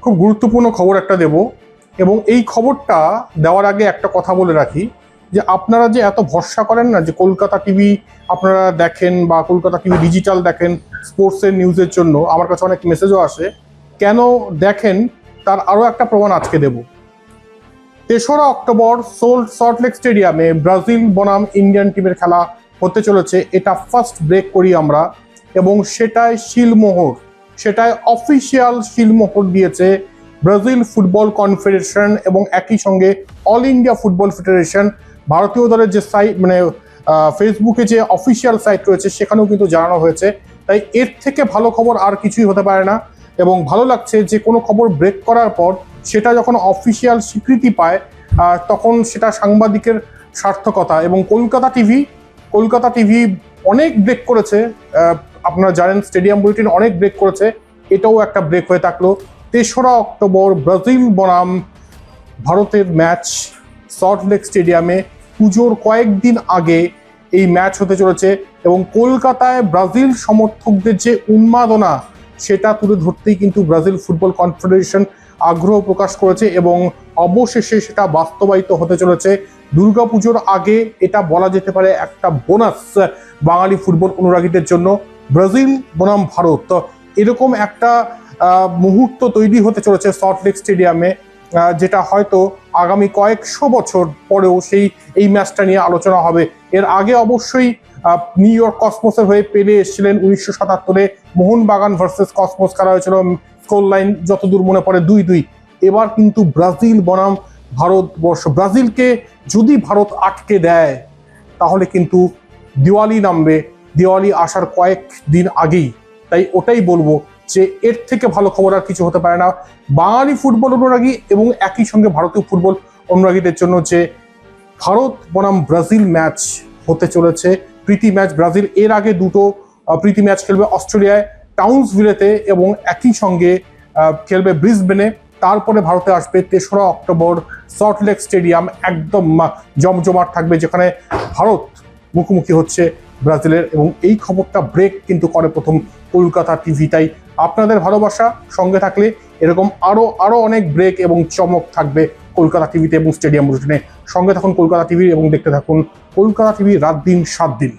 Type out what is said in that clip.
খুব গুরুত্বপূর্ণ খবর একটা দেব, এবং এই খবরটা দেওয়ার আগে একটা কথা বলে রাখি যে আপনারা যে এত ভরসা করেন না যে কলকাতা টিভি আপনারা দেখেন বা কলকাতা টিভি ডিজিটাল দেখেন স্পোর্টসের নিউজের জন্য, আমার কাছে অনেক মেসেজও আসে। কেন দেখেন তার আরও একটা প্রমাণ আজকে দেব। 3রা অক্টোবর সল্টলেক স্টেডিয়ামে ব্রাজিল বনাম ইন্ডিয়ান টিমের খেলা হতে চলেছে। এটা ফার্স্ট ব্রেক করি আমরা, এবং সেটায় শিলমোহর, সেটায় অফিসিয়াল শিলমোহর দিয়েছে ব্রাজিল ফুটবল কনফেডারেশন এবং একই সঙ্গে অল ইন্ডিয়া ফুটবল ফেডারেশন। ভারতীয় দলের যে সাইট মানে ফেসবুকে যে অফিসিয়াল সাইট রয়েছে সেখানেও কিন্তু জানানো হয়েছে। তাই এর থেকে ভালো খবর আর কিছুই হতে পারে না, এবং ভালো লাগছে যে কোনো খবর ব্রেক করার পর সেটা যখন অফিসিয়াল স্বীকৃতি পায় তখন সেটা সাংবাদিকের সার্থকতা। এবং কলকাতা টিভি অনেক ব্রেক করেছে, আপনারা জানেন স্টেডিয়াম বুলেটিন অনেক ব্রেক করেছে, এটাও একটা ব্রেক হয়ে থাকলো। 3রা অক্টোবর ব্রাজিল বনাম ভারতের ম্যাচ সল্টলেক স্টেডিয়ামে, পুজোর কয়েকদিন আগে এই ম্যাচ হতে চলেছে, এবং কলকাতায় ব্রাজিল সমর্থকদের যে উন্মাদনা সেটা তুলে ধরতেই কিন্তু ব্রাজিল ফুটবল কনফেডারেশন আগ্রহ প্রকাশ করেছে, এবং অবশেষে সেটা বাস্তবায়িত হতে চলেছে দুর্গাপুজোর আগে। এটা বলা যেতে পারে একটা বোনাস বাঙালি ফুটবল অনুরাগীদের জন্য। ব্রাজিল বনাম ভারত, এরকম একটা মুহূর্ত তৈরি হতে চলেছে সল্টলেক স্টেডিয়ামে, যেটা হয়তো আগামী কয়েকশো বছর পরেও এই ম্যাচটা নিয়ে আলোচনা হবে। এর আগে অবশ্যই নিউ ইয়র্ক কসমোসের হয়ে পেলে এসেছিলেন 1977-এ, মোহনবাগান ভার্সেস কসমোস খেলা হয়েছিল, স্কোর লাইন যতদূর মনে পড়ে 2-2। এবার কিন্তু ব্রাজিল বনাম ভারতবর্ষ, ব্রাজিলকে যদি ভারত আটকে দেয় তাহলে কিন্তু দিওয়ালি নামবে, দিওয়ালি আসার কয়েকদিন আগেই। তাই ওটাই বলবো যে এর থেকে ভালো খবর আর কিছু হতে পারে না বাঙালি ফুটবল অনুরাগী এবং একই সঙ্গে ভারতীয় ফুটবল অনুরাগীদের জন্য, যে ভারত বনাম ব্রাজিল ম্যাচ হতে চলেছে। প্রীতি ম্যাচ, ব্রাজিল এর আগে 2টো প্রীতি ম্যাচ খেলবে অস্ট্রেলিয়ায় টাউন্সভিলেতে এবং একই সঙ্গে খেলবে ব্রিসবেনে। তারপরে ভারতে আসবে 3রা অক্টোবর সল্টলেক স্টেডিয়াম, একদম জমজমাট থাকবে, যেখানে ভারত মুখোমুখি হচ্ছে ব্রাজিলের। এবং এই খবরটা ব্রেক কিন্তু করে প্রথম কলকাতা টিভি। তাই আপনাদের ভালোবাসা সঙ্গে থাকলে এরকম আরো অনেক ব্রেক এবং চমক থাকবে কলকাতা টিভিতে এবং স্টেডিয়াম বুলেটিনে। সঙ্গে থাকুন কলকাতা টিভি এবং দেখতে থাকুন কলকাতা টিভি রাত দিন 7 দিন।